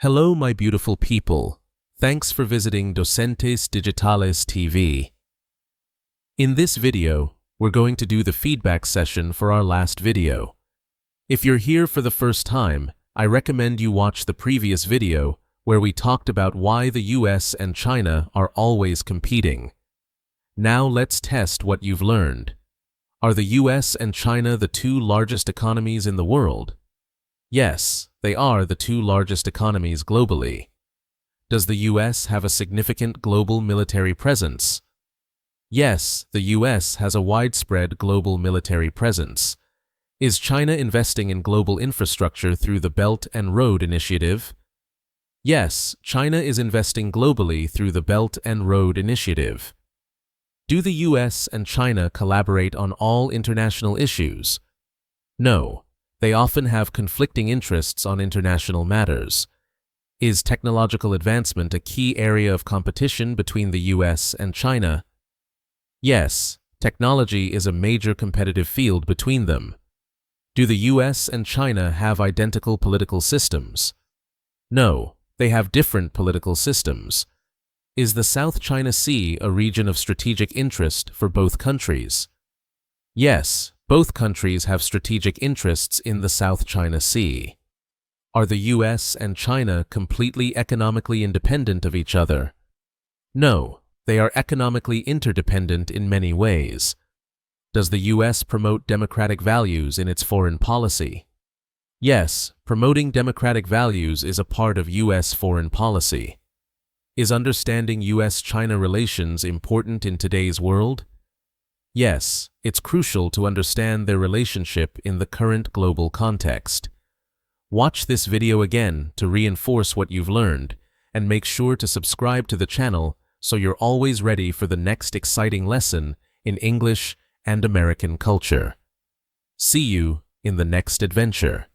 Hello, my beautiful people. Thanks for visiting Docentes DigitalesTV. In this video, we're going to do the feedback session for our last video. If you're here for the first time, I recommend you watch the previous video where we talked about why the US and China are always competing. Now let's test what you've learned. Are the US and China the two largest economies in the world? Yes, they are the two largest economies globally. Does the US have a significant global military presence? Yes, the US has a widespread global military presence. Is China investing in global infrastructure through the Belt and Road Initiative? Yes, China is investing globally through the Belt and Road Initiative. Do the US and China collaborate on all international issues? No, they often have conflicting interests on international matters. Is technological advancement a key area of competition between the US and China? Yes, technology is a major competitive field between them. Do the US and China have identical political systems? No, they have different political systems. Is the South China Sea a region of strategic interest for both countries? Yes, both countries have strategic interests in the South China Sea. Are the US and China completely economically independent of each other? No, they are economically interdependent in many ways. Does the US promote democratic values in its foreign policy? Yes, promoting democratic values is a part of US foreign policy. Is understanding US-China relations important in today's world? Yes, it's crucial to understand their relationship in the current global context. Watch this video again to reinforce what you've learned, and make sure to subscribe to the channel so you're always ready for the next exciting lesson in English and American culture. See you in the next adventure.